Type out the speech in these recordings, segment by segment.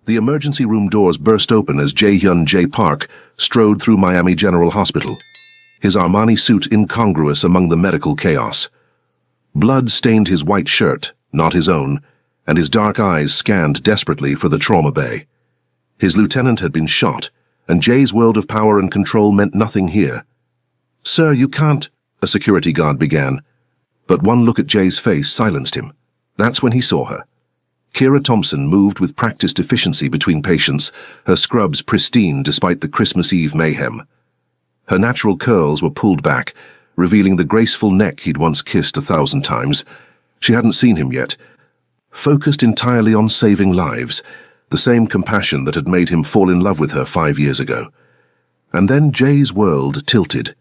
The emergency room doors burst open as Jae-hyun J. Park strode through Miami General Hospital, his Armani suit incongruous among the medical chaos. Blood stained his white shirt, not his own, and his dark eyes scanned desperately for the trauma bay. His lieutenant had been shot, and Jay's world of power and control meant nothing here. "Sir, you can't," a security guard began. But one look at Jay's face silenced him. That's when he saw her. Kira Thompson moved with practiced efficiency between patients, her scrubs pristine despite the Christmas Eve mayhem. Her natural curls were pulled back, revealing the graceful neck he'd once kissed 1,000 times. She hadn't seen him yet. Focused entirely on saving lives, the same compassion that had made him fall in love with her 5 years ago. And then Jay's world tilted.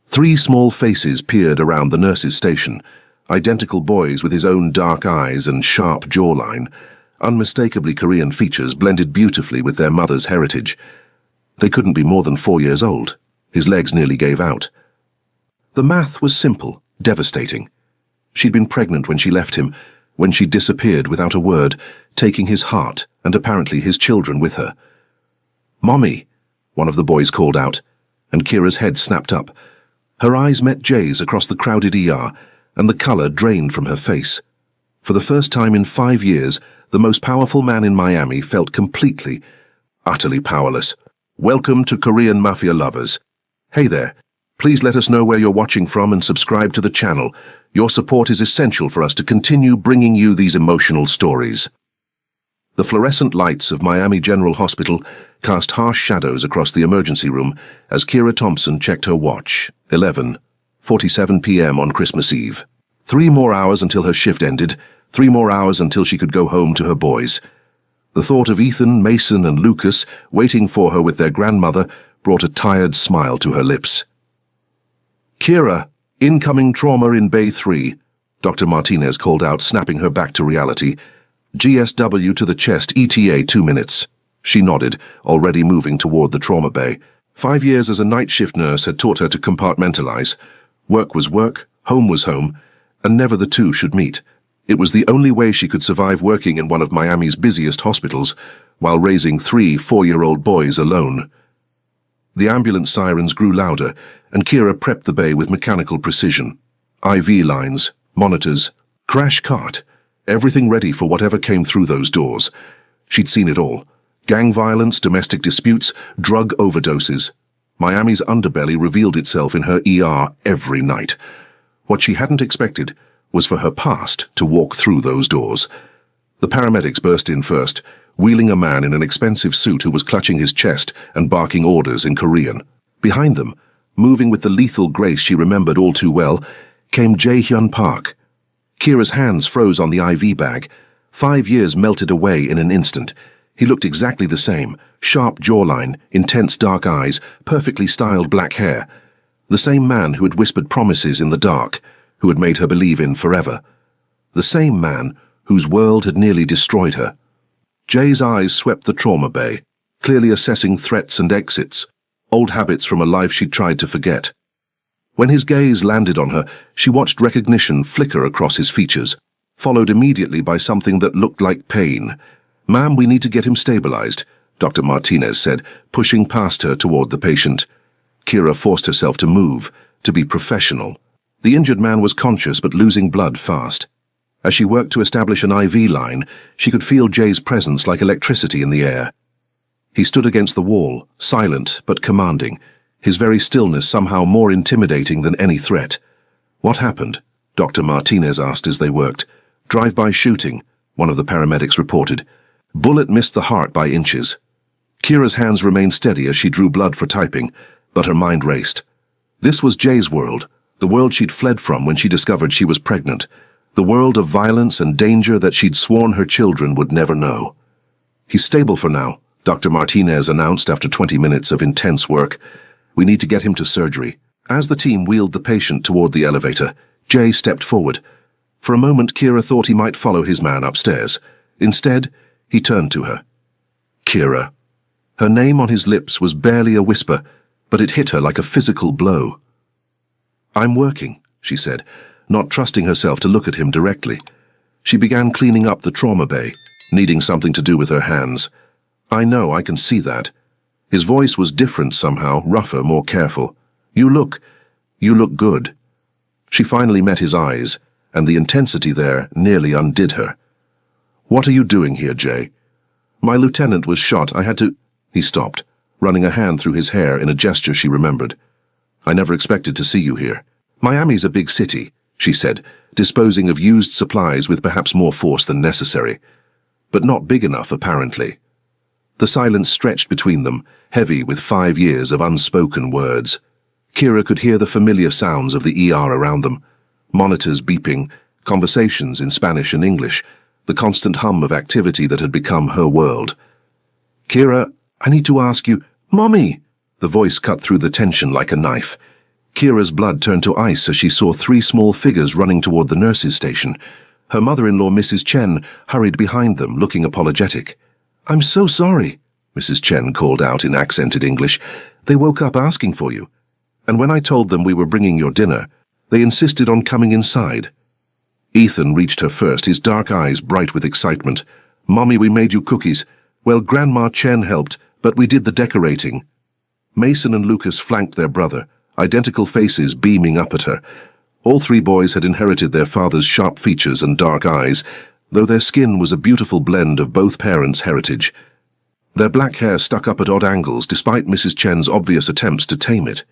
3 small faces peered around the nurse's station, identical boys with his own dark eyes and sharp jawline. Unmistakably Korean features blended beautifully with their mother's heritage. They couldn't be more than 4 years old. His legs nearly gave out. The math was simple, devastating. She'd been pregnant when she left him, when she disappeared without a word, taking his heart and apparently his children with her. "Mommy," one of the boys called out, and Kira's head snapped up. Her eyes met Jay's across the crowded ER, and the color drained from her face. For the first time in 5 years, the most powerful man in Miami felt completely, utterly powerless. "Welcome to Korean Mafia lovers. Hey there. Please let us know where you're watching from and subscribe to the channel. Your support is essential for us to continue bringing you these emotional stories." The fluorescent lights of Miami General Hospital cast harsh shadows across the emergency room as Kira Thompson checked her watch. 11:47 p.m. on Christmas Eve. 3 more hours until her shift ended, 3 more hours until she could go home to her boys. The thought of Ethan, Mason, and Lucas waiting for her with their grandmother brought a tired smile to her lips. "Kira, incoming trauma in Bay 3, Dr. Martinez called out, snapping her back to reality. "GSW to the chest, ETA 2 minutes. She nodded, already moving toward the trauma bay. 5 years as a night shift nurse had taught her to compartmentalize. Work was work, home was home, and never the two should meet. It was the only way she could survive working in one of Miami's busiest hospitals, while raising 3 4-year-old boys alone. The ambulance sirens grew louder, and Kira prepped the bay with mechanical precision. IV lines, monitors, crash cart, everything ready for whatever came through those doors. She'd seen it all. Gang violence, domestic disputes, drug overdoses. Miami's underbelly revealed itself in her ER every night. What she hadn't expected was for her past to walk through those doors. The paramedics burst in first, wheeling a man in an expensive suit who was clutching his chest and barking orders in Korean. Behind them, moving with the lethal grace she remembered all too well, came Jae-hyun Park. Kira's hands froze on the IV bag. 5 years melted away in an instant. He looked exactly the same, sharp jawline, intense dark eyes, perfectly styled black hair. The same man who had whispered promises in the dark, who had made her believe in forever. The same man whose world had nearly destroyed her. Jay's eyes swept the trauma bay, clearly assessing threats and exits, old habits from a life she'd tried to forget. When his gaze landed on her, she watched recognition flicker across his features, followed immediately by something that looked like pain. "Ma'am, we need to get him stabilized," Dr. Martinez said, pushing past her toward the patient. Kira forced herself to move, to be professional. The injured man was conscious but losing blood fast. As she worked to establish an IV line, she could feel Jay's presence like electricity in the air. He stood against the wall, silent but commanding, his very stillness somehow more intimidating than any threat. "What happened?" Dr. Martinez asked as they worked. "Drive-by shooting," one of the paramedics reported. "Bullet missed the heart by inches." Kira's hands remained steady as she drew blood for typing, but her mind raced. This was Jay's world, the world she'd fled from when she discovered she was pregnant, the world of violence and danger that she'd sworn her children would never know. "He's stable for now," Dr. Martinez announced after 20 minutes of intense work. "We need to get him to surgery." As the team wheeled the patient toward the elevator, Jay stepped forward. For a moment, Kira thought he might follow his man upstairs. Instead, he turned to her. "Kira." Her name on his lips was barely a whisper, but it hit her like a physical blow. "I'm working," she said, not trusting herself to look at him directly. She began cleaning up the trauma bay, needing something to do with her hands. I know, I can see that. His voice was different somehow, rougher, more careful. You look good. She finally met his eyes, and the intensity there nearly undid her. What are you doing here, Jay? My lieutenant was shot. I had to... He stopped, running a hand through his hair in a gesture she remembered. I never expected to see you here. Miami's a big city, she said, disposing of used supplies with perhaps more force than necessary. But not big enough, apparently. The silence stretched between them, heavy with 5 years of unspoken words. Kira could hear the familiar sounds of the ER around them. Monitors beeping, conversations in Spanish and English, the constant hum of activity that had become her world. Kira, I need to ask you... Mommy! The voice cut through the tension like a knife. Kira's blood turned to ice as she saw 3 small figures running toward the nurse's station. Her mother-in-law, Mrs. Chen, hurried behind them, looking apologetic. I'm so sorry, Mrs. Chen called out in accented English. They woke up asking for you. And when I told them we were bringing your dinner, they insisted on coming inside. Ethan reached her first, his dark eyes bright with excitement. Mommy, we made you cookies. Well, Grandma Chen helped, but we did the decorating. Mason and Lucas flanked their brother, identical faces beaming up at her. All 3 boys had inherited their father's sharp features and dark eyes, though their skin was a beautiful blend of both parents' heritage. Their black hair stuck up at odd angles despite Mrs. Chen's obvious attempts to tame it.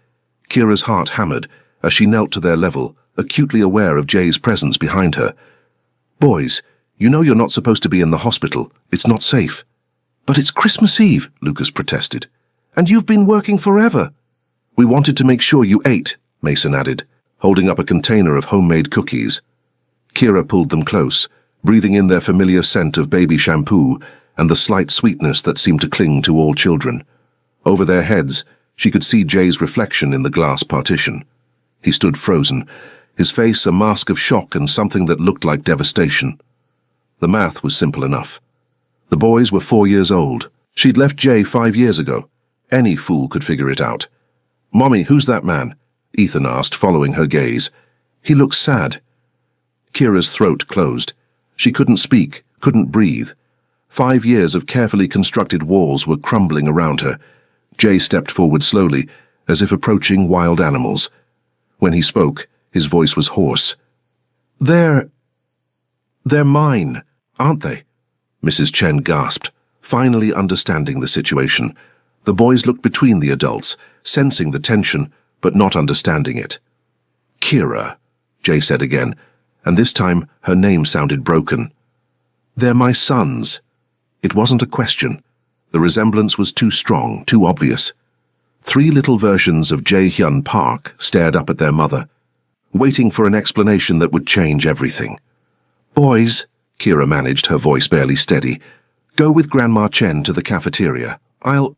Kira's heart hammered as she knelt to their level, acutely aware of Jay's presence behind her. Boys, you know you're not supposed to be in the hospital. It's not safe. But it's Christmas Eve, Lucas protested. And you've been working forever. We wanted to make sure you ate, Mason added, holding up a container of homemade cookies. Kira pulled them close, breathing in their familiar scent of baby shampoo and the slight sweetness that seemed to cling to all children. Over their heads, she could see Jay's reflection in the glass partition. He stood frozen, his face a mask of shock and something that looked like devastation. The math was simple enough. The boys were 4 years old. She'd left Jay 5 years ago. Any fool could figure it out. Mommy, who's that man? Ethan asked, following her gaze. He looks sad. Kira's throat closed. She couldn't speak, couldn't breathe. 5 years of carefully constructed walls were crumbling around her. Jay stepped forward slowly, as if approaching wild animals. When he spoke, his voice was hoarse. They're mine, aren't they? Mrs. Chen gasped, finally understanding the situation. The boys looked between the adults, sensing the tension, but not understanding it. Kira, Jay said again, and this time her name sounded broken. They're my sons. It wasn't a question. The resemblance was too strong, too obvious. 3 little versions of Jae-hyun Park stared up at their mother, waiting for an explanation that would change everything. Boys, Kira managed, her voice barely steady, go with Grandma Chen to the cafeteria. I'll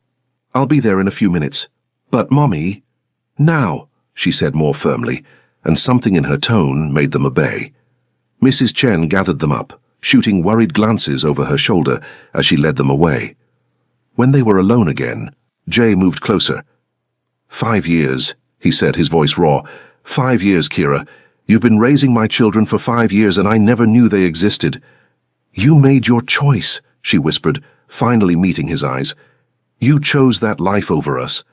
be there in a few minutes. But, Mommy... Now, she said more firmly, and something in her tone made them obey. Mrs. Chen gathered them up, shooting worried glances over her shoulder as she led them away. When they were alone again, Jay moved closer. 5 years, he said, his voice raw. 5 years, Kira. You've been raising my children for 5 years and I never knew they existed. You made your choice, she whispered, finally meeting his eyes. You chose that life over us.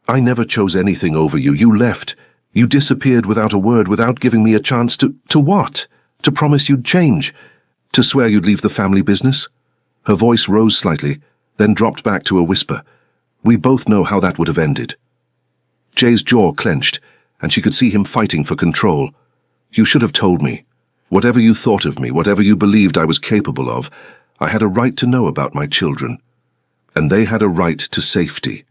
I never chose anything over you. You left. You disappeared without a word, without giving me a chance to what? To promise you'd change? To swear you'd leave the family business? Her voice rose slightly, then dropped back to a whisper. We both know how that would have ended. Jay's jaw clenched, and she could see him fighting for control. You should have told me. Whatever you thought of me, whatever you believed I was capable of, I had a right to know about my children. And they had a right to safety,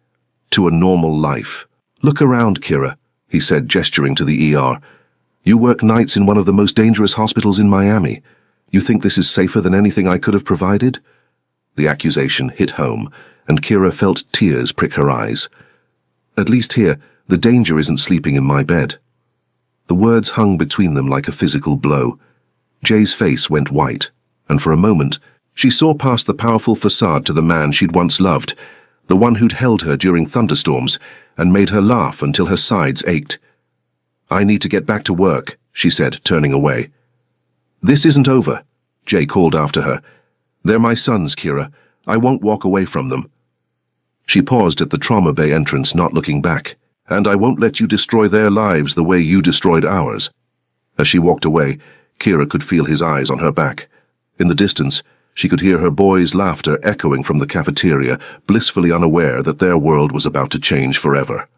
to a normal life. Look around, Kira, he said, gesturing to the ER. You work nights in one of the most dangerous hospitals in Miami. You think this is safer than anything I could have provided? The accusation hit home, and Kira felt tears prick her eyes. At least here, the danger isn't sleeping in my bed. The words hung between them like a physical blow. Jay's face went white, and for a moment, she saw past the powerful facade to the man she'd once loved, the one who'd held her during thunderstorms and made her laugh until her sides ached. I need to get back to work, she said, turning away. This isn't over, Jay called after her. They're my sons, Kira. I won't walk away from them." She paused at the trauma bay entrance, not looking back. "And I won't let you destroy their lives the way you destroyed ours." As she walked away, Kira could feel his eyes on her back. In the distance, she could hear her boys' laughter echoing from the cafeteria, blissfully unaware that their world was about to change forever.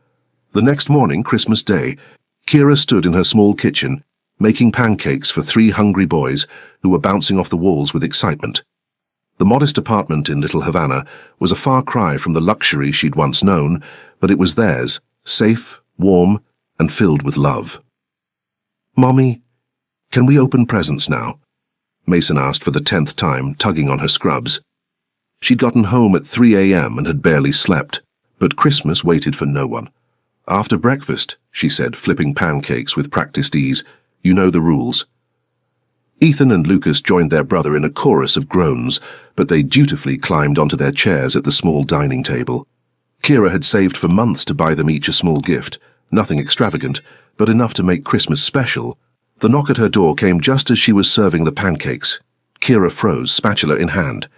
The next morning, Christmas Day, Kira stood in her small kitchen, making pancakes for 3 hungry boys who were bouncing off the walls with excitement. The modest apartment in Little Havana was a far cry from the luxury she'd once known, but it was theirs, safe, warm, and filled with love. "Mommy, can we open presents now?" Mason asked for the 10th time, tugging on her scrubs. She'd gotten home at 3 a.m. and had barely slept, but Christmas waited for no one. "After breakfast," she said, flipping pancakes with practiced ease. "You know the rules." Ethan and Lucas joined their brother in a chorus of groans, but they dutifully climbed onto their chairs at the small dining table. Kira had saved for months to buy them each a small gift, nothing extravagant, but enough to make Christmas special. The knock at her door came just as she was serving the pancakes. Kira froze, spatula in hand.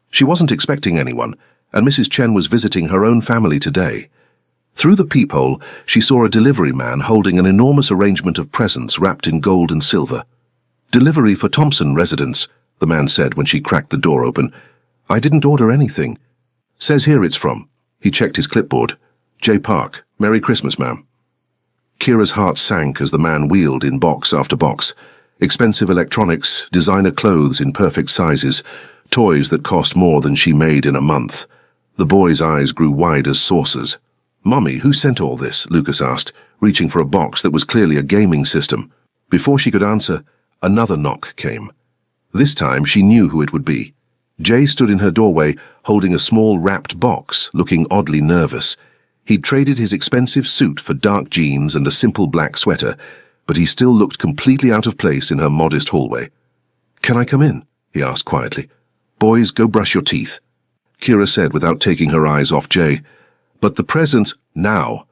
She wasn't expecting anyone, and Mrs. Chen was visiting her own family today. Through the peephole, she saw a delivery man holding an enormous arrangement of presents wrapped in gold and silver. "Delivery for Thompson residence," the man said when she cracked the door open. "I didn't order anything. Says here it's from." He checked his clipboard. "J. Park. Merry Christmas, ma'am." Kira's heart sank as the man wheeled in box after box. Expensive electronics, designer clothes in perfect sizes, toys that cost more than she made in a month. The boy's eyes grew wide as saucers. "Mommy, who sent all this?" Lucas asked, reaching for a box that was clearly a gaming system. Before she could answer, another knock came. This time she knew who it would be. Jay stood in her doorway, holding a small wrapped box, looking oddly nervous. He'd traded his expensive suit for dark jeans and a simple black sweater, but he still looked completely out of place in her modest hallway. "Can I come in?" he asked quietly. "Boys, go brush your teeth," Kira said without taking her eyes off Jay. "But the present, now."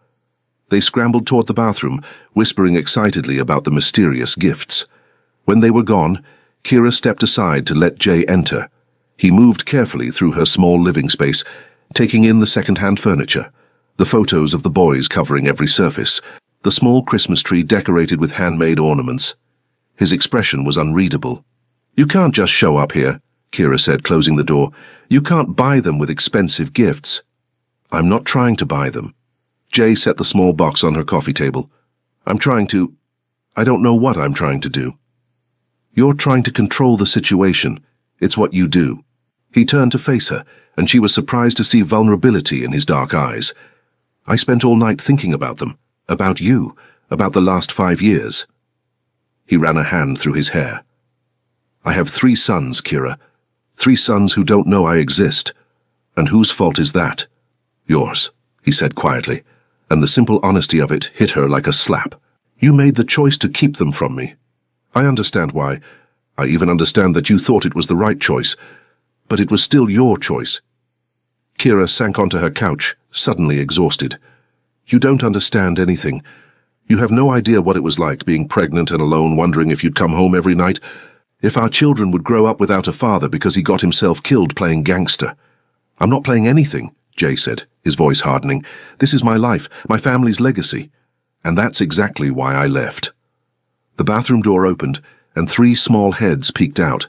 They scrambled toward the bathroom, whispering excitedly about the mysterious gifts. When they were gone, Kira stepped aside to let Jay enter. He moved carefully through her small living space, taking in the second-hand furniture, the photos of the boys covering every surface, the small Christmas tree decorated with handmade ornaments. His expression was unreadable. "You can't just show up here," Kira said, closing the door. "You can't buy them with expensive gifts." "I'm not trying to buy them." Jay set the small box on her coffee table. I don't know what I'm trying to do." "You're trying to control the situation. It's what you do." He turned to face her, and she was surprised to see vulnerability in his dark eyes. "I spent all night thinking about them, about you, about the last 5 years." He ran a hand through his hair. "I have 3 sons, Kira. 3 sons who don't know I exist. And whose fault is that?" "Yours," he said quietly, and the simple honesty of it hit her like a slap. "You made the choice to keep them from me. I understand why. I even understand that you thought it was the right choice. But it was still your choice." Kira sank onto her couch, suddenly exhausted. "You don't understand anything. You have no idea what it was like being pregnant and alone, wondering if you'd come home every night, if our children would grow up without a father because he got himself killed playing gangster." "I'm not playing anything," Jay said, his voice hardening. "This is my life, my family's legacy. And that's exactly why I left." The bathroom door opened, and 3 small heads peeked out.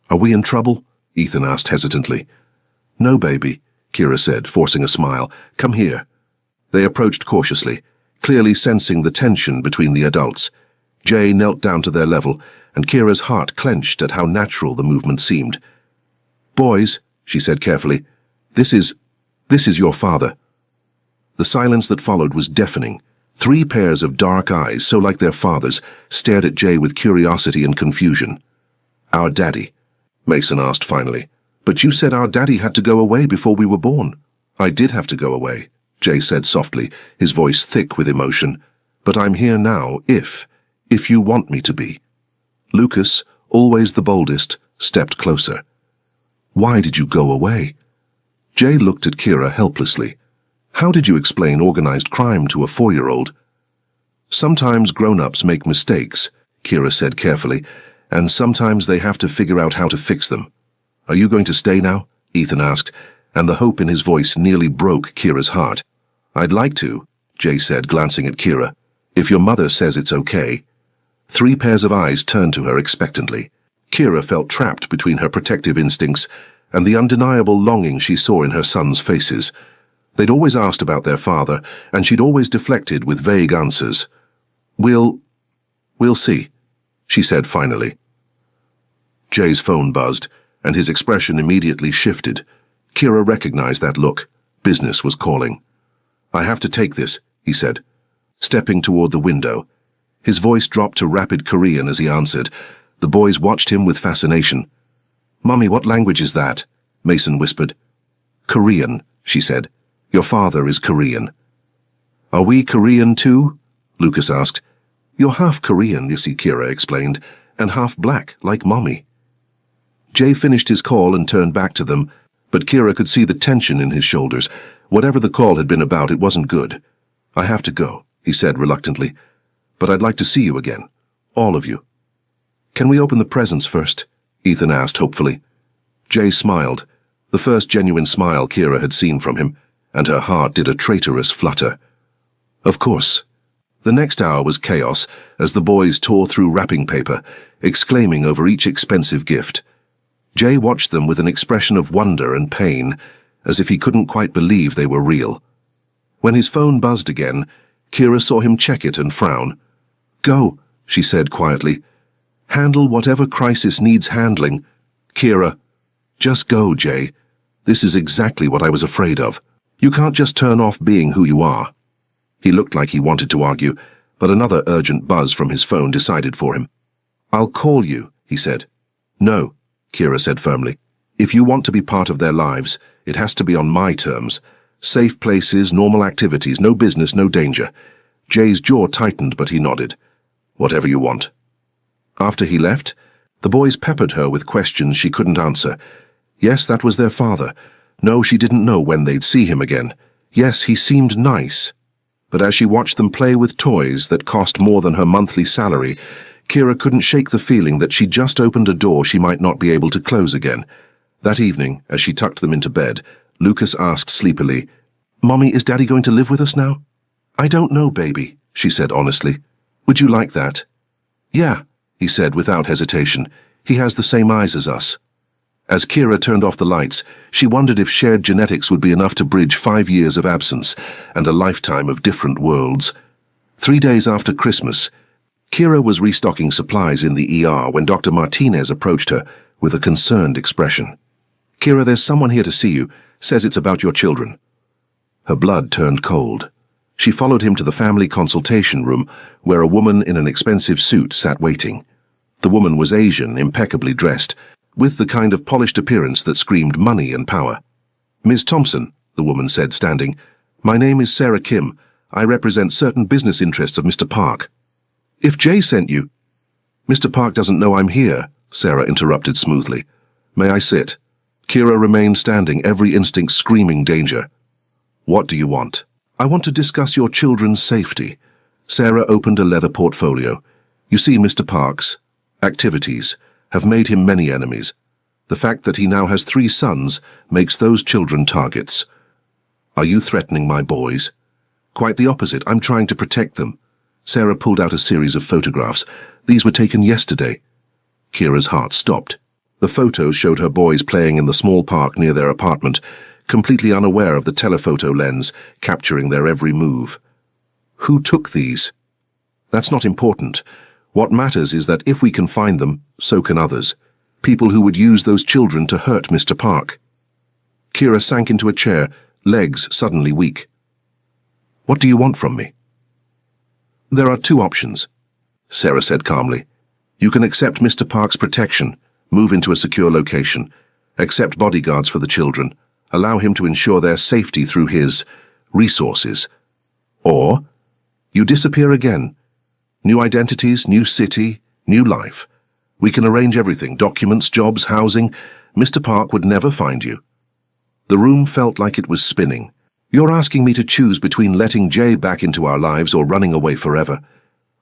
"Are we in trouble?" Ethan asked hesitantly. "No, baby," Kira said, forcing a smile. "Come here." They approached cautiously, clearly sensing the tension between the adults. Jay knelt down to their level, and Kira's heart clenched at how natural the movement seemed. "Boys," she said carefully, This is your father." The silence that followed was deafening. 3 pairs of dark eyes, so like their father's, stared at Jay with curiosity and confusion. "Our daddy," Mason asked finally. "But you said our daddy had to go away before we were born." "I did have to go away," Jay said softly, his voice thick with emotion. "But I'm here now if you want me to be." Lucas, always the boldest, stepped closer. "Why did you go away?" Jay looked at Kira helplessly. "How did you explain organized crime to a 4-year-old? "Sometimes grown-ups make mistakes," Kira said carefully, "and sometimes they have to figure out how to fix them." "Are you going to stay now?" Ethan asked, and the hope in his voice nearly broke Kira's heart. I'd like to, Jay said, glancing at Kira, if your mother says it's okay. 3 pairs of eyes turned to her expectantly. Kira felt trapped between her protective instincts and the undeniable longing she saw in her sons' faces. They'd always asked about their father, and she'd always deflected with vague answers. We'll see, she said finally. Jay's phone buzzed, and his expression immediately shifted. Kira recognized that look. Business was calling. I have to take this, he said, stepping toward the window. His voice dropped to rapid Korean as he answered. The boys watched him with fascination. Mummy, what language is that? Mason whispered. Korean, she said. Your father is Korean. Are we Korean too? Lucas asked. You're half Korean, you see, Kira explained, and half black, like Mommy. Jay finished his call and turned back to them, but Kira could see the tension in his shoulders. Whatever the call had been about, it wasn't good. I have to go, he said reluctantly, but I'd like to see you again. All of you. Can we open the presents first? Ethan asked hopefully. Jay smiled, the first genuine smile Kira had seen from him, and her heart did a traitorous flutter. Of course. The next hour was chaos as the boys tore through wrapping paper, exclaiming over each expensive gift. Jay watched them with an expression of wonder and pain, as if he couldn't quite believe they were real. When his phone buzzed again, Kira saw him check it and frown. Go, she said quietly. Handle whatever crisis needs handling. Kira, just go, Jay. This is exactly what I was afraid of. You can't just turn off being who you are. He looked like he wanted to argue, but another urgent buzz from his phone decided for him. I'll call you, he said. No, Kira said firmly. If you want to be part of their lives, it has to be on my terms. Safe places, normal activities, no business, no danger. Jay's jaw tightened, but he nodded. Whatever you want. After he left, the boys peppered her with questions she couldn't answer. Yes, that was their father. No, she didn't know when they'd see him again. Yes, he seemed nice. But as she watched them play with toys that cost more than her monthly salary, Kira couldn't shake the feeling that she'd just opened a door she might not be able to close again. That evening, as she tucked them into bed, Lucas asked sleepily, Mommy, is Daddy going to live with us now? I don't know, baby, she said honestly. Would you like that? Yeah, he said without hesitation. He has the same eyes as us. As Kira turned off the lights, she wondered if shared genetics would be enough to bridge 5 years of absence and a lifetime of different worlds. 3 days after Christmas, Kira was restocking supplies in the ER when Dr. Martinez approached her with a concerned expression. Kira, there's someone here to see you. Says it's about your children. Her blood turned cold. She followed him to the family consultation room, where a woman in an expensive suit sat waiting. The woman was Asian, impeccably dressed, with the kind of polished appearance that screamed money and power. Ms. Thompson, the woman said, standing, my name is Sarah Kim. I represent certain business interests of Mr. Park. If Jay sent you— Mr. Park doesn't know I'm here, Sarah interrupted smoothly. May I sit? Kira remained standing, every instinct screaming danger. What do you want? I want to discuss your children's safety. Sarah opened a leather portfolio. You see, Mr. Park's activities have made him many enemies. The fact that he now has 3 sons makes those children targets. Are you threatening my boys? Quite the opposite. I'm trying to protect them. Sarah pulled out a series of photographs. These were taken yesterday. Kira's heart stopped. The photos showed her boys playing in the small park near their apartment, completely unaware of the telephoto lens capturing their every move. Who took these? That's not important. What matters is that if we can find them, so can others. People who would use those children to hurt Mr. Park. Kira sank into a chair, legs suddenly weak. What do you want from me? There are 2 options, Sarah said calmly. You can accept Mr. Park's protection, move into a secure location, accept bodyguards for the children, allow him to ensure their safety through his resources. Or you disappear again. New identities, new city, new life. We can arrange everything, documents, jobs, housing. Mr. Park would never find you. The room felt like it was spinning. You're asking me to choose between letting Jay back into our lives or running away forever.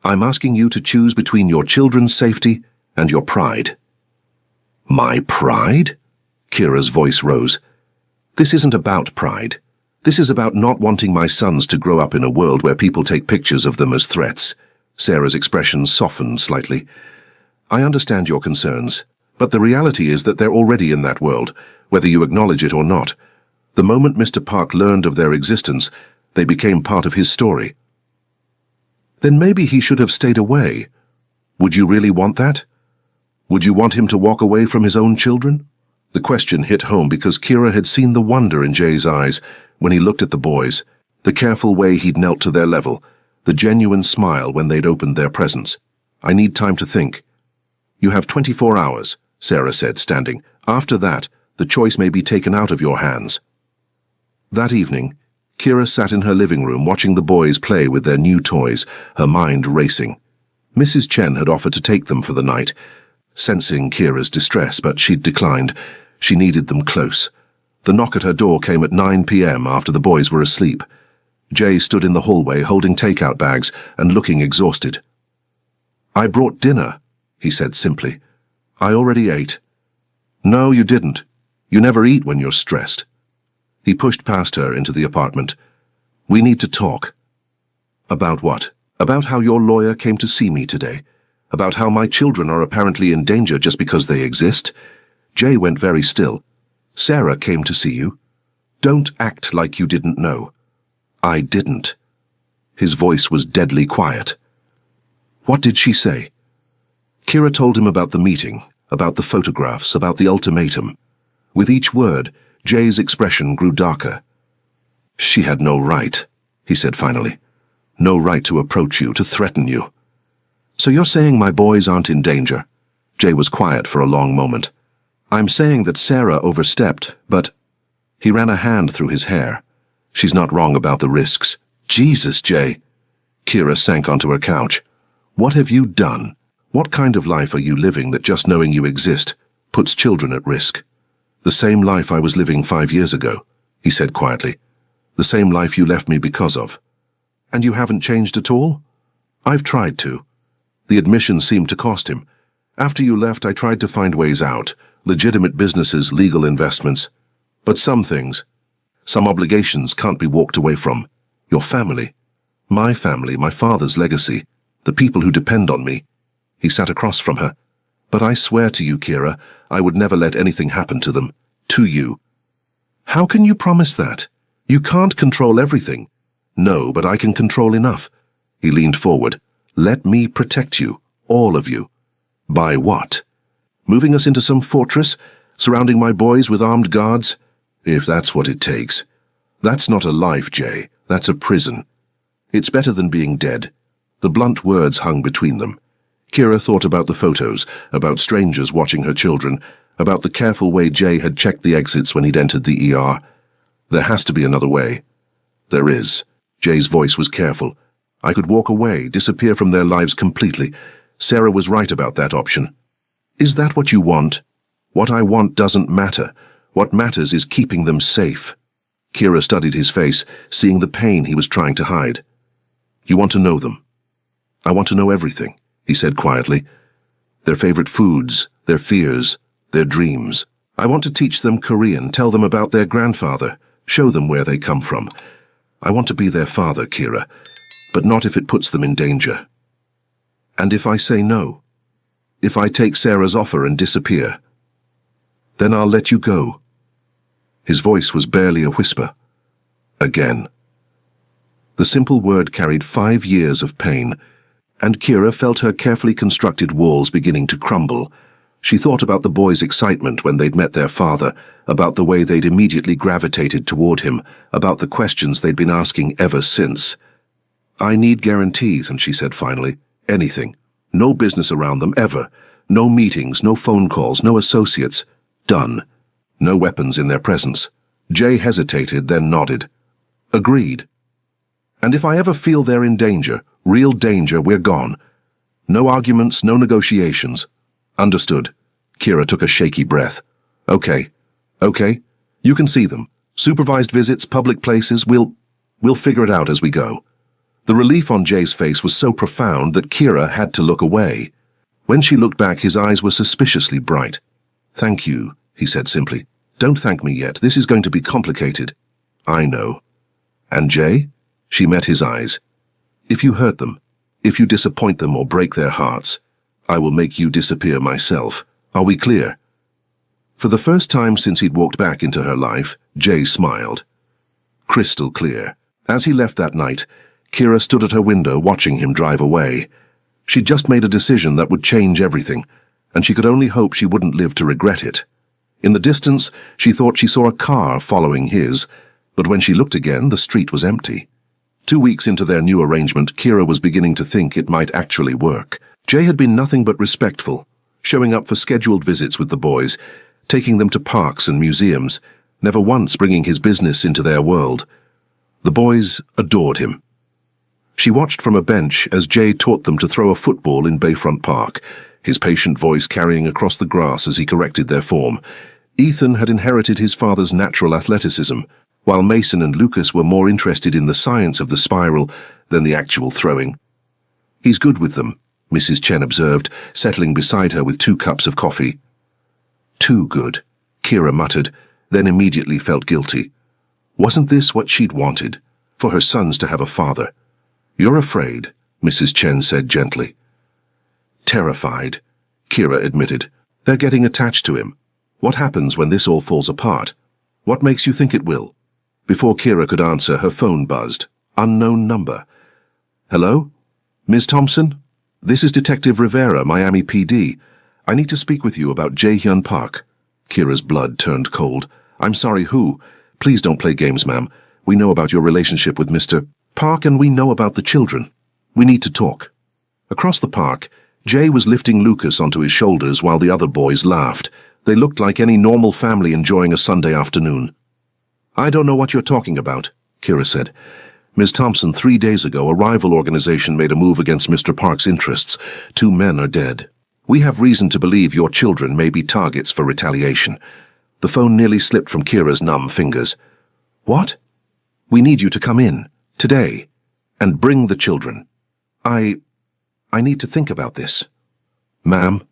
I'm asking you to choose between your children's safety and your pride. My pride? Kira's voice rose. This isn't about pride. This is about not wanting my sons to grow up in a world where people take pictures of them as threats. Sarah's expression softened slightly. I understand your concerns, but the reality is that they're already in that world, whether you acknowledge it or not. The moment Mr. Park learned of their existence, they became part of his story. Then maybe he should have stayed away. Would you really want that? Would you want him to walk away from his own children? The question hit home because Kira had seen the wonder in Jay's eyes when he looked at the boys, the careful way he'd knelt to their level, the genuine smile when they'd opened their presents. I need time to think. You have 24 hours, Sarah said, standing. After that, the choice may be taken out of your hands. That evening, Kira sat in her living room watching the boys play with their new toys, her mind racing. Mrs. Chen had offered to take them for the night, sensing Kira's distress, but she'd declined. She needed them close. The knock at her door came at 9 p.m. after the boys were asleep. Jay stood in the hallway holding takeout bags and looking exhausted. I brought dinner, he said simply. I already ate. No, you didn't. You never eat when you're stressed. He pushed past her into the apartment. We need to talk. About what? About how your lawyer came to see me today. About how my children are apparently in danger just because they exist. Jay went very still. Sarah came to see you. Don't act like you didn't know. I didn't. His voice was deadly quiet. What did she say? Kira told him about the meeting, about the photographs, about the ultimatum. With each word, Jay's expression grew darker. She had no right, he said finally. No right to approach you, to threaten you. So you're saying my boys aren't in danger? Jay was quiet for a long moment. I'm saying that Sarah overstepped, but... He ran a hand through his hair. She's not wrong about the risks. Jesus, Jay. Kira sank onto her couch. What have you done? What kind of life are you living that just knowing you exist puts children at risk? The same life I was living 5 years ago, he said quietly. The same life you left me because of. And you haven't changed at all? I've tried to. The admission seemed to cost him. After you left, I tried to find ways out, legitimate businesses, legal investments. But some things, some obligations can't be walked away from. Your family, my father's legacy, the people who depend on me. He sat across from her. But I swear to you, Kira, I would never let anything happen to them, to you. How can you promise that? You can't control everything. No, but I can control enough. He leaned forward. Let me protect you, all of you. By what? Moving us into some fortress, surrounding my boys with armed guards? If that's what it takes. That's not a life, Jay. That's a prison. It's better than being dead. The blunt words hung between them. Kira thought about the photos, about strangers watching her children, about the careful way Jay had checked the exits when he'd entered the ER. There has to be another way. There is. Jay's voice was careful. I could walk away, disappear from their lives completely. Sarah was right about that option. Is that what you want? What I want doesn't matter. What matters is keeping them safe. Kira studied his face, seeing the pain he was trying to hide. You want to know them. I want to know everything, he said quietly. Their favorite foods, their fears, their dreams. I want to teach them Korean, tell them about their grandfather, show them where they come from. I want to be their father, Kira, but not if it puts them in danger. And if I say no, if I take Sarah's offer and disappear, then I'll let you go. His voice was barely a whisper. Again. The simple word carried 5 years of pain, and Kira felt her carefully constructed walls beginning to crumble. She thought about the boys' excitement when they'd met their father, about the way they'd immediately gravitated toward him, about the questions they'd been asking ever since. I need guarantees, and she said finally, anything. No business around them, ever. No meetings, no phone calls, no associates. Done. No weapons in their presence. Jay hesitated, then nodded. Agreed. And if I ever feel they're in danger, real danger, we're gone. No arguments, no negotiations. Understood. Kira took a shaky breath. Okay. You can see them. Supervised visits, public places, we'll figure it out as we go. The relief on Jay's face was so profound that Kira had to look away. When she looked back, his eyes were suspiciously bright. Thank you, he said simply. Don't thank me yet. This is going to be complicated. I know. And Jay? She met his eyes. If you hurt them, if you disappoint them or break their hearts, I will make you disappear myself. Are we clear? For the first time since he'd walked back into her life, Jay smiled. Crystal clear. As he left that night, Kira stood at her window watching him drive away. She'd just made a decision that would change everything, and she could only hope she wouldn't live to regret it. In the distance, she thought she saw a car following his, but when she looked again, the street was empty. 2 weeks into their new arrangement, Kira was beginning to think it might actually work. Jay had been nothing but respectful, showing up for scheduled visits with the boys, taking them to parks and museums, never once bringing his business into their world. The boys adored him. She watched from a bench as Jay taught them to throw a football in Bayfront Park, his patient voice carrying across the grass as he corrected their form. Ethan had inherited his father's natural athleticism, while Mason and Lucas were more interested in the science of the spiral than the actual throwing. He's good with them, Mrs. Chen observed, settling beside her with 2 cups of coffee. Too good, Kira muttered, then immediately felt guilty. Wasn't this what she'd wanted, for her sons to have a father? You're afraid, Mrs. Chen said gently. Terrified, Kira admitted. They're getting attached to him. What happens when this all falls apart? What makes you think it will? Before Kira could answer, her phone buzzed. Unknown number. Hello? Ms. Thompson? This is Detective Rivera, Miami PD. I need to speak with you about Jae-hyun Park. Kira's blood turned cold. I'm sorry, who? Please don't play games, ma'am. We know about your relationship with Mr. Park and we know about the children. We need to talk. Across the park, Jay was lifting Lucas onto his shoulders while the other boys laughed. They looked like any normal family enjoying a Sunday afternoon. I don't know what you're talking about, Kira said. Ms. Thompson, 3 days ago, a rival organization made a move against Mr. Park's interests. 2 men are dead. We have reason to believe your children may be targets for retaliation. The phone nearly slipped from Kira's numb fingers. What? We need you to come in, today, and bring the children. I need to think about this. Ma'am,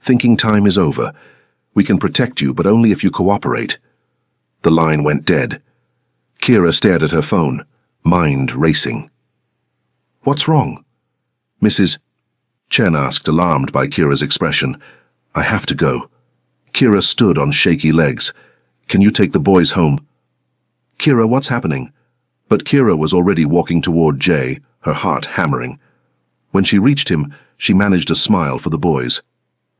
thinking time is over. We can protect you, but only if you cooperate. The line went dead. Kira stared at her phone, mind racing. What's wrong? Mrs. Chen asked, alarmed by Kira's expression. I have to go. Kira stood on shaky legs. Can you take the boys home? Kira, what's happening? But Kira was already walking toward Jay, her heart hammering. When she reached him, she managed a smile for the boys.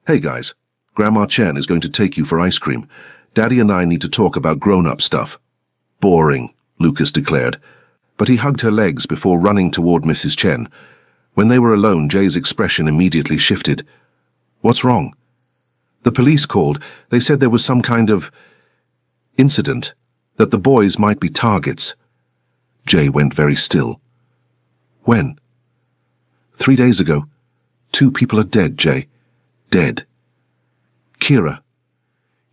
Hey guys, Grandma Chen is going to take you for ice cream. Daddy and I need to talk about grown-up stuff. Boring, Lucas declared. But he hugged her legs before running toward Mrs. Chen. When they were alone, Jay's expression immediately shifted. What's wrong? The police called. They said there was some kind of incident, that the boys might be targets. Jay went very still. When? 3 days ago. 2 people are dead, Jay. Dead. Kira.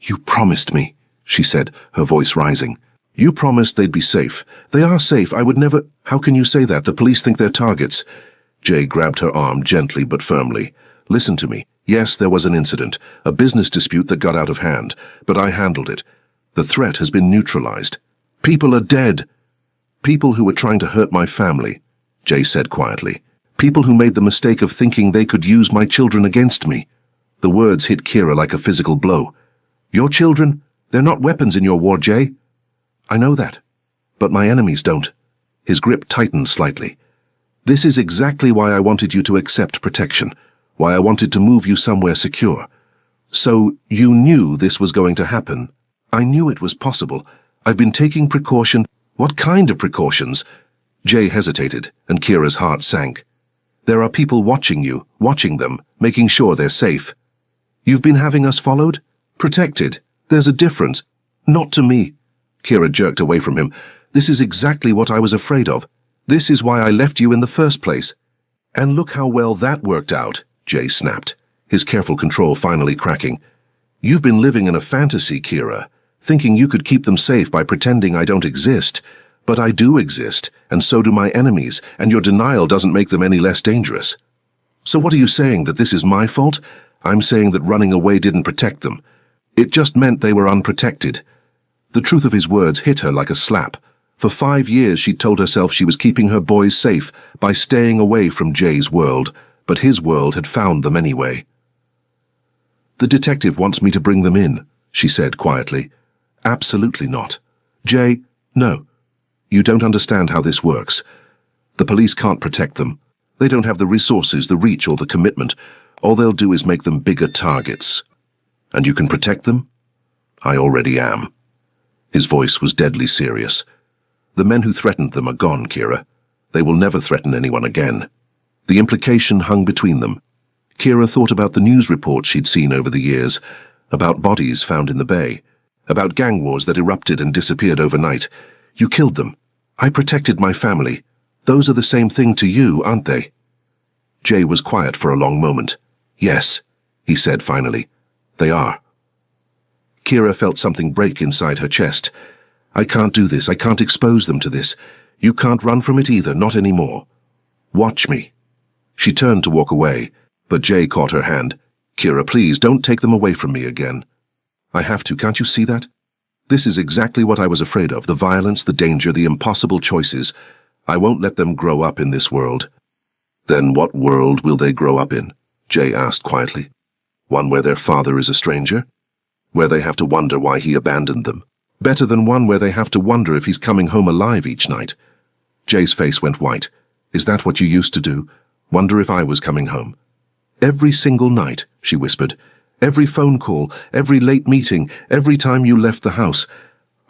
You promised me, she said, her voice rising. You promised they'd be safe. They are safe. I would never... How can you say that? The police think they're targets. Jay grabbed her arm gently but firmly. Listen to me. Yes, there was an incident, a business dispute that got out of hand, but I handled it. The threat has been neutralized. People are dead. People who were trying to hurt my family, Jay said quietly. People who made the mistake of thinking they could use my children against me. The words hit Kira like a physical blow. Your children? They're not weapons in your war, Jay. I know that, but my enemies don't. His grip tightened slightly. This is exactly why I wanted you to accept protection, why I wanted to move you somewhere secure. So you knew this was going to happen. I knew it was possible. I've been taking precaution. What kind of precautions? Jay hesitated, and Kira's heart sank. There are people watching you, watching them, making sure they're safe. You've been having us followed? Protected. There's a difference. Not to me. Kira jerked away from him. This is exactly what I was afraid of. This is why I left you in the first place. And look how well that worked out, Jay snapped, his careful control finally cracking. You've been living in a fantasy, Kira, thinking you could keep them safe by pretending I don't exist. But I do exist, and so do my enemies, and your denial doesn't make them any less dangerous. So what are you saying, that this is my fault? I'm saying that running away didn't protect them. It just meant they were unprotected. The truth of his words hit her like a slap. For 5 years she'd told herself she was keeping her boys safe by staying away from Jay's world, but his world had found them anyway. "The detective wants me to bring them in," she said quietly. "Absolutely not. Jay, no. You don't understand how this works. The police can't protect them. They don't have the resources, the reach, or the commitment. All they'll do is make them bigger targets. And you can protect them? I already am." His voice was deadly serious. "The men who threatened them are gone, Kira. They will never threaten anyone again." The implication hung between them. Kira thought about the news reports she'd seen over the years, about bodies found in the bay, about gang wars that erupted and disappeared overnight. "You killed them. I protected my family. Those are the same thing to you, aren't they?" Jay was quiet for a long moment. "Yes," he said finally. "They are." Kira felt something break inside her chest. "I can't do this. I can't expose them to this. You can't run from it either, not anymore. Watch me." She turned to walk away, but Jay caught her hand. "Kira, please, don't take them away from me again." "I have to, can't you see that? This is exactly what I was afraid of, the violence, the danger, the impossible choices. I won't let them grow up in this world." "Then what world will they grow up in?" Jay asked quietly. "One where their father is a stranger? Where they have to wonder why he abandoned them? Better than one where they have to wonder if he's coming home alive each night." Jay's face went white. "Is that what you used to do? Wonder if I was coming home?" "Every single night," she whispered. "Every phone call, every late meeting, every time you left the house.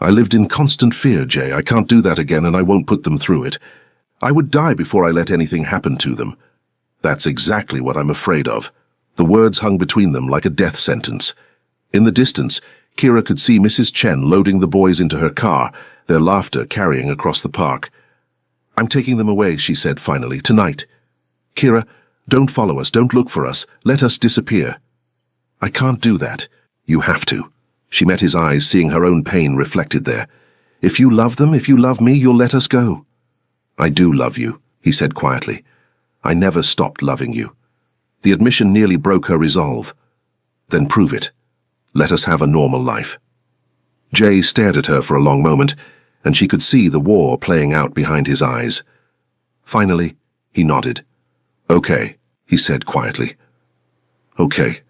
I lived in constant fear, Jay. I can't do that again, and I won't put them through it. I would die before I let anything happen to them." "That's exactly what I'm afraid of." The words hung between them like a death sentence. In the distance, Kira could see Mrs. Chen loading the boys into her car, their laughter carrying across the park. "I'm taking them away," she said finally, "tonight. Kira, don't follow us, don't look for us, let us disappear." "I can't do that." "You have to." She met his eyes, seeing her own pain reflected there. "If you love them, if you love me, you'll let us go." "I do love you," he said quietly. "I never stopped loving you." The admission nearly broke her resolve. "Then prove it. Let us have a normal life." Jay stared at her for a long moment, and she could see the war playing out behind his eyes. Finally, he nodded. "Okay," he said quietly. "Okay."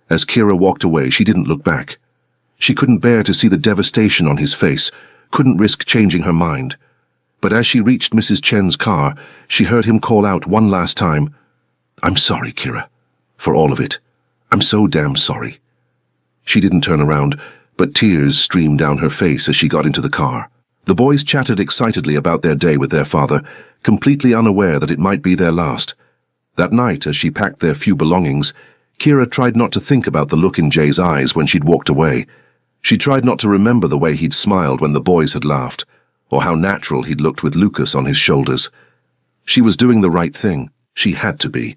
As Kira walked away, she didn't look back. She couldn't bear to see the devastation on his face, couldn't risk changing her mind. But as she reached Mrs. Chen's car, she heard him call out one last time, "I'm sorry, Kira, for all of it. I'm so damn sorry." She didn't turn around, but tears streamed down her face as she got into the car. The boys chatted excitedly about their day with their father, completely unaware that it might be their last. That night, as she packed their few belongings, Kira tried not to think about the look in Jay's eyes when she'd walked away. She tried not to remember the way he'd smiled when the boys had laughed, or how natural he'd looked with Lucas on his shoulders. She was doing the right thing. She had to be.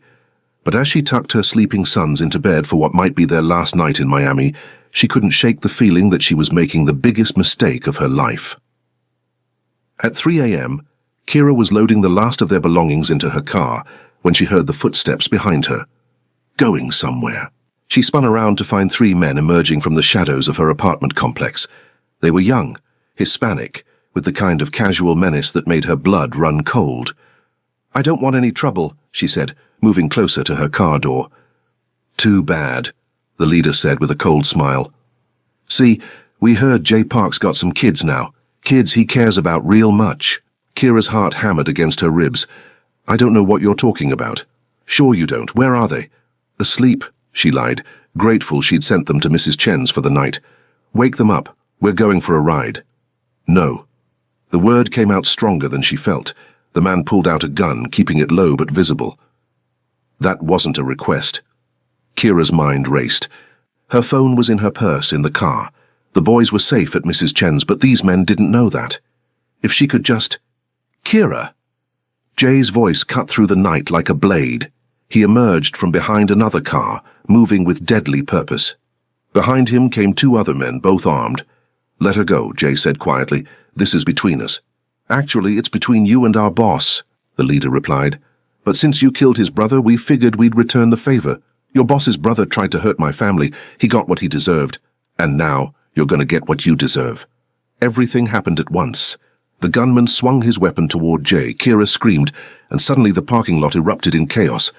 But as she tucked her sleeping sons into bed for what might be their last night in Miami, she couldn't shake the feeling that she was making the biggest mistake of her life. At 3 a.m., Kira was loading the last of their belongings into her car when she heard the footsteps behind her. Going somewhere. She spun around to find 3 men emerging from the shadows of her apartment complex. They were young, Hispanic, with the kind of casual menace that made her blood run cold. "I don't want any trouble," she said, moving closer to her car door. "Too bad," the leader said with a cold smile. "See, we heard Jay Park's got some kids now. Kids he cares about real much." Kira's heart hammered against her ribs. "I don't know what you're talking about." "Sure you don't. Where are they?" "Asleep," she lied, grateful she'd sent them to Mrs. Chen's for the night. "Wake them up. We're going for a ride." "No." The word came out stronger than she felt. The man pulled out a gun, keeping it low but visible. That wasn't a request. Kira's mind raced. Her phone was in her purse in the car. The boys were safe at Mrs. Chen's, but these men didn't know that. If she could just... "Kira!" Jay's voice cut through the night like a blade. He emerged from behind another car, moving with deadly purpose. Behind him came 2 other men, both armed. "Let her go," Jay said quietly. "This is between us." "Actually, it's between you and our boss," the leader replied. "But since you killed his brother, we figured we'd return the favor. Your boss's brother tried to hurt my family. He got what he deserved. And now, You're gonna get what you deserve." Everything happened at once. The gunman swung his weapon toward Jay. Kira screamed, and suddenly the parking lot erupted in chaos.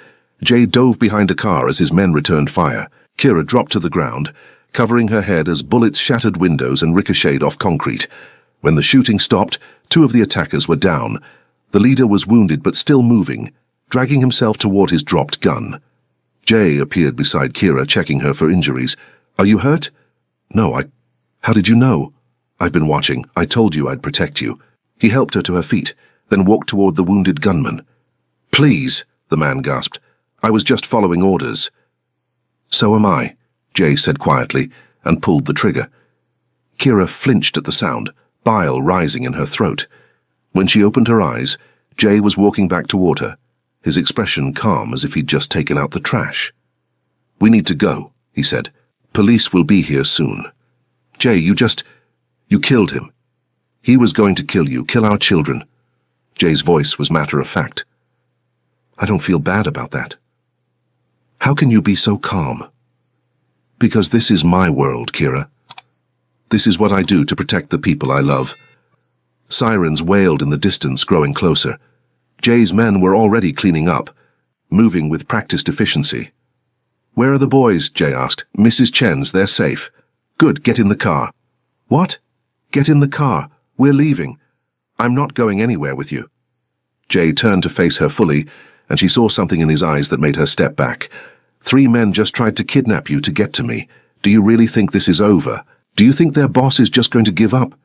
Jay dove behind a car as his men returned fire. Kira dropped to the ground, covering her head as bullets shattered windows and ricocheted off concrete. When the shooting stopped, 2 of the attackers were down. The leader was wounded but still moving, dragging himself toward his dropped gun. Jay appeared beside Kira, checking her for injuries. "Are you hurt?" "No, How did you know?" "I've been watching. I told you I'd protect you." He helped her to her feet, then walked toward the wounded gunman. "Please," the man gasped. "I was just following orders." "So am I," Jay said quietly, and pulled the trigger. Kira flinched at the sound, bile rising in her throat. When she opened her eyes, Jay was walking back toward her, his expression calm as if he'd just taken out the trash. "We need to go," he said. "Police will be here soon." "Jay, you killed him. He was going to kill you, kill our children." Jay's voice was matter-of-fact. "I don't feel bad about that." "How can you be so calm?" "Because this is my world, Kira. This is what I do to protect the people I love." Sirens wailed in the distance, growing closer. Jay's men were already cleaning up, moving with practiced efficiency. "Where are the boys?" Jay asked. "Mrs. Chen's, they're safe." "Good, get in the car." "What?" "Get in the car. We're leaving. I'm not going anywhere with you." Jay turned to face her fully, and she saw something in his eyes that made her step back. "3 men just tried to kidnap you to get to me. Do you really think this is over? Do you think their boss is just going to give up?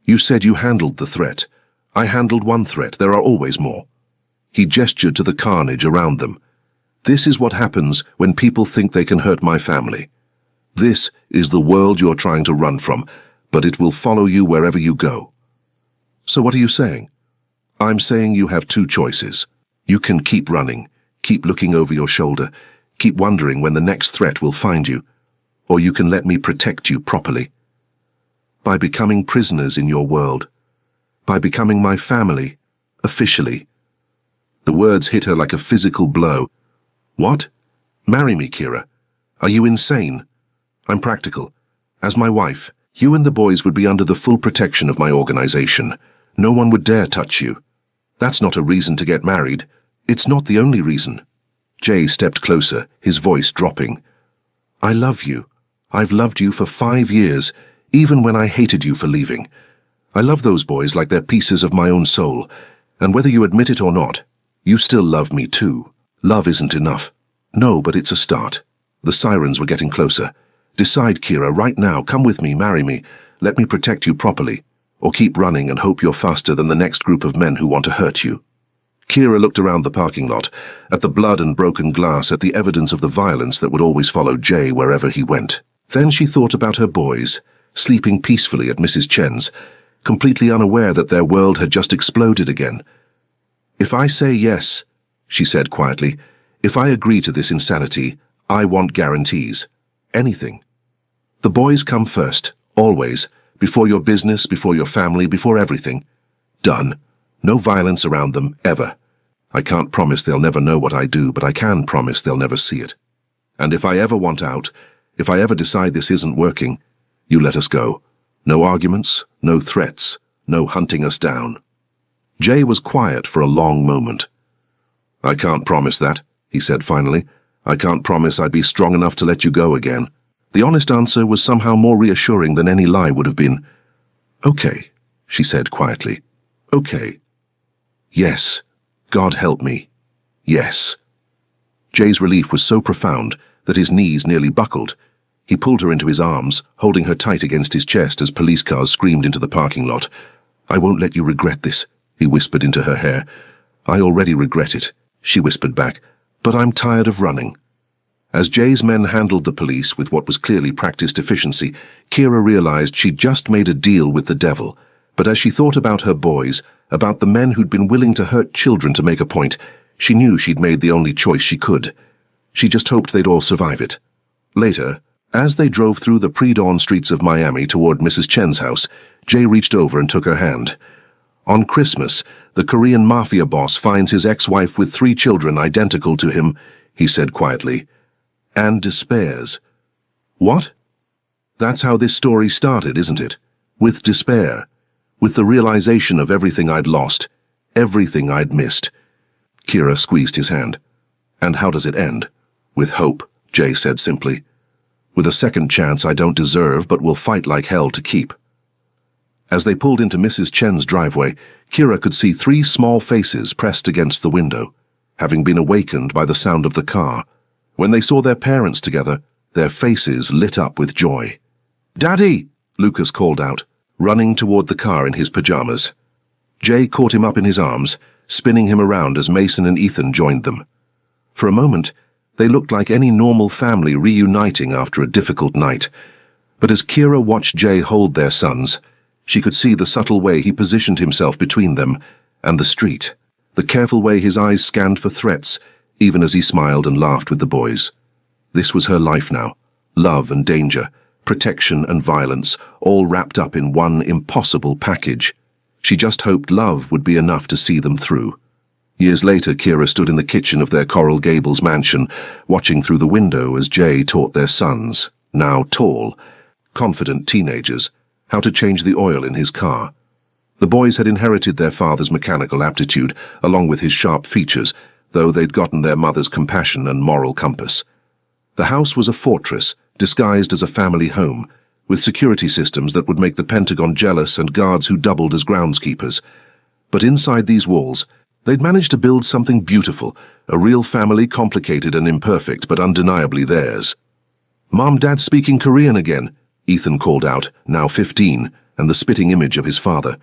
You said you handled the threat. I handled one threat. There are always more." He gestured to the carnage around them. "This is what happens when people think they can hurt my family. This is the world you're trying to run from, but it will follow you wherever you go." "So what are you saying?" "I'm saying you have 2 choices. You can keep running, keep looking over your shoulder, keep wondering when the next threat will find you, or you can let me protect you properly. By becoming prisoners in your world. By becoming my family, officially." The words hit her like a physical blow. "What? Marry me, Kira. Are you insane? I'm practical. As my wife, you and the boys would be under the full protection of my organization. No one would dare touch you. That's not a reason to get married. It's not the only reason." Jay stepped closer, his voice dropping. "I love you. I've loved you for 5 years, even when I hated you for leaving. I love those boys like they're pieces of my own soul, and whether you admit it or not, you still love me too. Love isn't enough." "No, but it's a start." The sirens were getting closer. "Decide, Kira, right now. Come with me, marry me. Let me protect you properly. Or keep running and hope you're faster than the next group of men who want to hurt you." Kira looked around the parking lot, at the blood and broken glass, at the evidence of the violence that would always follow Jay wherever he went. Then she thought about her boys, sleeping peacefully at Mrs. Chen's, completely unaware that their world had just exploded again. "If I say yes," she said quietly, "if I agree to this insanity, I want guarantees. Anything. The boys come first, always, before your business, before your family, before everything. Done. No violence around them, ever. I can't promise they'll never know what I do, but I can promise they'll never see it. And if I ever want out, if I ever decide this isn't working, you let us go. No arguments, no threats, no hunting us down." Jay was quiet for a long moment. "I can't promise that," he said finally. "I can't promise I'd be strong enough to let you go again." The honest answer was somehow more reassuring than any lie would have been. "Okay," she said quietly. "Okay. Yes. God help me. Yes." Jay's relief was so profound that his knees nearly buckled. He pulled her into his arms, holding her tight against his chest as police cars screamed into the parking lot. "I won't let you regret this," he whispered into her hair. "I already regret it," she whispered back, "but I'm tired of running." As Jay's men handled the police with what was clearly practiced efficiency, Kira realized she'd just made a deal with the devil. But as she thought about her boys, about the men who'd been willing to hurt children to make a point, she knew she'd made the only choice she could. She just hoped they'd all survive it. Later, as they drove through the pre-dawn streets of Miami toward Mrs. Chen's house, Jay reached over and took her hand. On Christmas, the Korean Mafia boss finds his ex-wife with 3 children identical to him, he said quietly, and despairs. "What?" That's how this story started, isn't it? With despair. With the realization of everything I'd lost. Everything I'd missed. Kira squeezed his hand. And how does it end? With hope, Jay said simply. With a second chance I don't deserve but will fight like hell to keep. As they pulled into Mrs. Chen's driveway, Kira could see 3 small faces pressed against the window, having been awakened by the sound of the car. When they saw their parents together, their faces lit up with joy. "Daddy!" Lucas called out, running toward the car in his pajamas. Jay caught him up in his arms, spinning him around as Mason and Ethan joined them. For a moment, they looked like any normal family reuniting after a difficult night. But as Kira watched Jay hold their sons, she could see the subtle way he positioned himself between them and the street, the careful way his eyes scanned for threats, even as he smiled and laughed with the boys. This was her life now, love and danger, protection and violence, all wrapped up in one impossible package. She just hoped love would be enough to see them through. Years later, Kira stood in the kitchen of their Coral Gables mansion, watching through the window as Jay taught their sons, now tall, confident teenagers, how to change the oil in his car. The boys had inherited their father's mechanical aptitude, along with his sharp features, though they'd gotten their mother's compassion and moral compass. The house was a fortress, disguised as a family home, with security systems that would make the Pentagon jealous and guards who doubled as groundskeepers. But inside these walls, they'd managed to build something beautiful, a real family, complicated and imperfect, but undeniably theirs. "Mom, Dad's speaking Korean again," Ethan called out, now 15, and the spitting image of his father.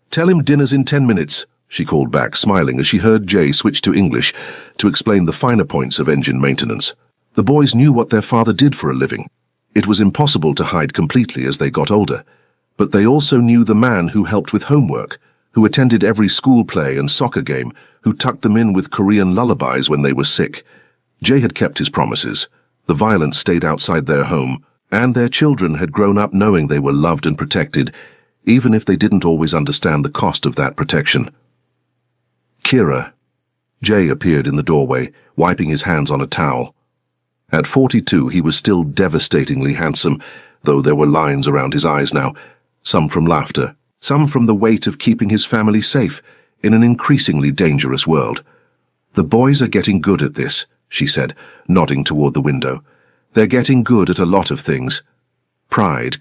"Tell him dinner's in 10 minutes, she called back, smiling as she heard Jay switch to English to explain the finer points of engine maintenance. The boys knew what their father did for a living. It was impossible to hide completely as they got older, but they also knew the man who helped with homework, who attended every school play and soccer game, who tucked them in with Korean lullabies when they were sick. Jay had kept his promises. The violence stayed outside their home, and their children had grown up knowing they were loved and protected, even if they didn't always understand the cost of that protection. "Kira." Jay appeared in the doorway, wiping his hands on a towel. At 42, he was still devastatingly handsome, though there were lines around his eyes now, some from laughter, some from the weight of keeping his family safe in an increasingly dangerous world. "The boys are getting good at this," she said, nodding toward the window. "They're getting good at a lot of things. Pride